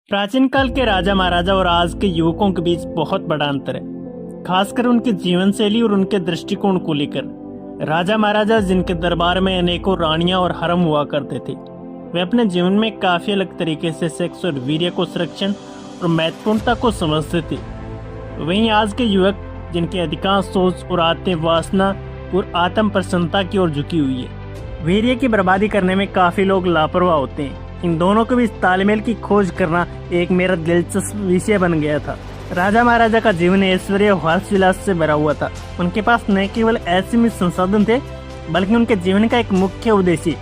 प्राचीन काल के राजा महाराजा और आज के युवकों के बीच बहुत बड़ा अंतर है, खासकर उनकी जीवन शैली और उनके दृष्टिकोण को लेकर। राजा महाराजा जिनके दरबार में अनेकों रानियां और हरम हुआ करते थे, वे अपने जीवन में काफी अलग तरीके से सेक्स और वीर्य को संरक्षण और महत्वपूर्णता को समझते थे। वहीं आज के युवक जिनकी अधिकांश सोच और आत्म वासना और आत्म प्रसन्नता की ओर झुकी हुई है। वीर्य की बर्बादी करने में काफी लोग लापरवाह होते हैं। इन दोनों के बीच तालमेल की खोज करना एक मेरा दिलचस्प विषय बन गया था। राजा महाराजा का जीवन ऐश्वर्य और हर्ष विलास से भरा हुआ था। उनके पास न केवल असीमित संसाधन थे, बल्कि उनके जीवन का एक मुख्य उद्देश्य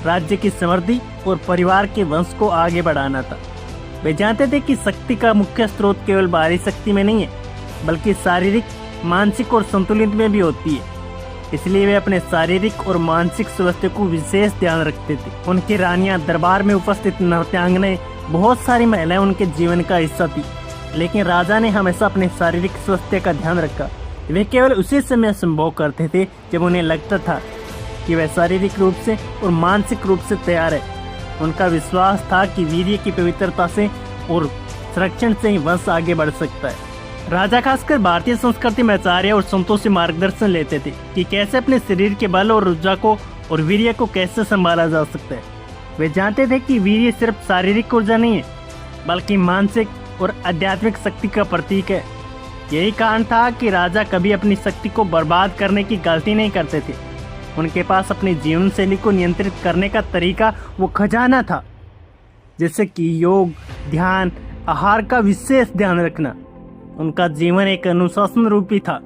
राज्य की समृद्धि और परिवार के वंश को आगे बढ़ाना था। वे जानते थे कि शक्ति का मुख्य स्रोत केवल बाहरी शक्ति में नहीं है, बल्कि शारीरिक, मानसिक और संतुलित में भी होती है। इसलिए वे अपने शारीरिक और मानसिक स्वास्थ्य को विशेष ध्यान रखते थे। उनकी रानियां, दरबार में उपस्थित नृत्यांगनाएं, बहुत सारी महिलाएं उनके जीवन का हिस्सा थी, लेकिन राजा ने हमेशा अपने शारीरिक स्वास्थ्य का ध्यान रखा। वे केवल उसी समय संभव करते थे जब उन्हें लगता था कि वे शारीरिक रूप से और मानसिक रूप से तैयार है। उनका विश्वास था कि वीर्य की पवित्रता से और संरक्षण से ही वंश आगे बढ़ सकता है। राजा खासकर भारतीय संस्कृति में आचार्य और संतों से मार्गदर्शन लेते थे कि कैसे अपने शरीर के बल और ऊर्जा को और वीर्य को कैसे संभाला जा सकता है। वे जानते थे कि वीर्य सिर्फ शारीरिक ऊर्जा नहीं है, बल्कि मानसिक और आध्यात्मिक शक्ति का प्रतीक है। यही कारण था कि राजा कभी अपनी शक्ति को बर्बाद करने की गलती नहीं करते थे। उनके पास अपनी जीवन शैली को नियंत्रित करने का तरीका वो खजाना था, जैसे कि योग, ध्यान, आहार का विशेष ध्यान रखना। उनका जीवन एक अनुशासन रूपी था,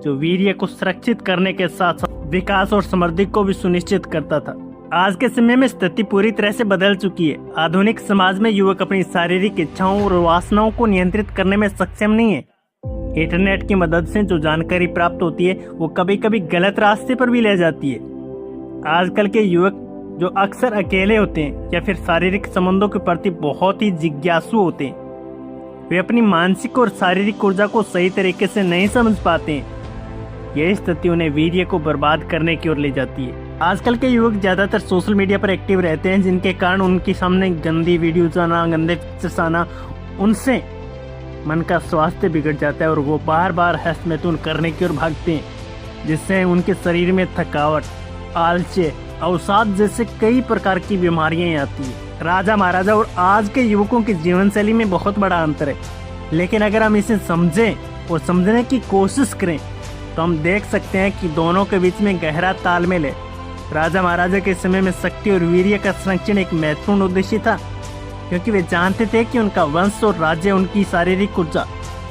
जो वीर्य को सुरक्षित करने के साथ साथ विकास और समृद्धि को भी सुनिश्चित करता था। आज के समय में स्थिति पूरी तरह से बदल चुकी है। आधुनिक समाज में युवक अपनी शारीरिक इच्छाओं और वासनाओं को नियंत्रित करने में सक्षम नहीं है। इंटरनेट की मदद से जो जानकारी प्राप्त होती है, वो कभी कभी गलत रास्ते पर भी ले जाती है। आजकल के युवक जो अक्सर अकेले होते हैं या फिर शारीरिक संबंधों के प्रति बहुत ही जिज्ञासु होते हैं, वे अपनी मानसिक और शारीरिक ऊर्जा को सही तरीके से नहीं समझ पाते हैं। यह स्थिति उन्हें वीर्य को बर्बाद करने की ओर ले जाती है। आजकल के युवक ज्यादातर सोशल मीडिया पर एक्टिव रहते हैं, जिनके कारण उनके सामने गंदी वीडियोज आना, गंदे पिक्चर्स आना, उनसे मन का स्वास्थ्य बिगड़ जाता है और वो बार बार हस्तमैथुन करने की ओर भागते हैं, जिससे उनके शरीर में थकावट, आलस्य, अवसाद जैसे कई प्रकार की बीमारियां आती है। राजा महाराजा और आज के युवकों की जीवन शैली में बहुत बड़ा अंतर है, लेकिन अगर हम इसे समझें और समझने की कोशिश करें तो हम देख सकते हैं कि दोनों के बीच में गहरा तालमेल है। राजा महाराजा के समय में शक्ति और वीर्य का संरक्षण एक महत्वपूर्ण उद्देश्य था, क्योंकि वे जानते थे कि उनका वंश और राज्य उनकी शारीरिक ऊर्जा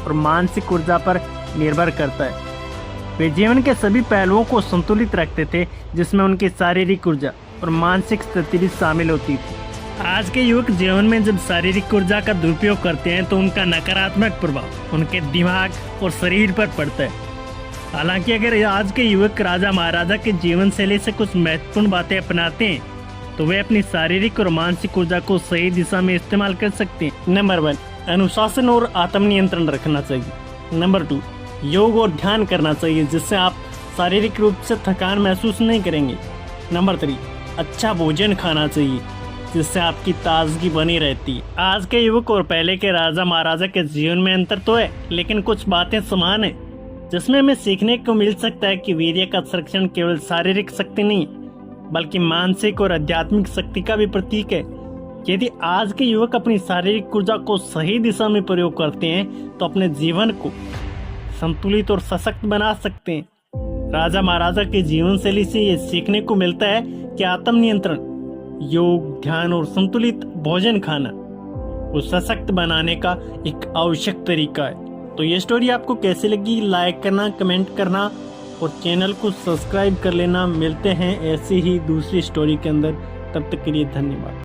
और मानसिक ऊर्जा पर निर्भर करता है। वे जीवन के सभी पहलुओं को संतुलित रखते थे, जिसमें उनकी शारीरिक ऊर्जा और मानसिक स्थिति भी शामिल होती थी। आज के युवक जीवन में जब शारीरिक ऊर्जा का दुरुपयोग करते हैं तो उनका नकारात्मक प्रभाव उनके दिमाग और शरीर पर पड़ता है। हालांकि अगर आज के युवक राजा महाराजा के जीवन शैली से कुछ महत्वपूर्ण बातें अपनाते हैं, तो वे अपनी शारीरिक और मानसिक ऊर्जा को सही दिशा में इस्तेमाल कर सकते हैं। नंबर 1, अनुशासन और आत्मनियंत्रण रखना चाहिए। नंबर 2, योग और ध्यान करना चाहिए, जिससे आप शारीरिक रूप से थकान महसूस नहीं करेंगे। नंबर 3, अच्छा भोजन खाना चाहिए, जिससे आपकी ताजगी बनी रहती है। आज के युवक और पहले के राजा महाराजा के जीवन में अंतर तो है, लेकिन कुछ बातें समान है, जिसमें हमें सीखने को मिल सकता है कि वीर्य का संरक्षण केवल शारीरिक शक्ति नहीं, बल्कि मानसिक और आध्यात्मिक शक्ति का भी प्रतीक है। यदि आज के युवक अपनी शारीरिक ऊर्जा को सही दिशा में प्रयोग करते हैं, तो अपने जीवन को संतुलित और सशक्त बना सकते हैं। राजा महाराजा के जीवन शैली से ये सीखने को मिलता है कि आत्मनियंत्रण, योग, ध्यान और संतुलित भोजन खाना वो सशक्त बनाने का एक आवश्यक तरीका है। तो ये स्टोरी आपको कैसी लगी, लाइक करना, कमेंट करना और चैनल को सब्सक्राइब कर लेना। मिलते हैं ऐसी ही दूसरी स्टोरी के अंदर, तब तक के लिए धन्यवाद।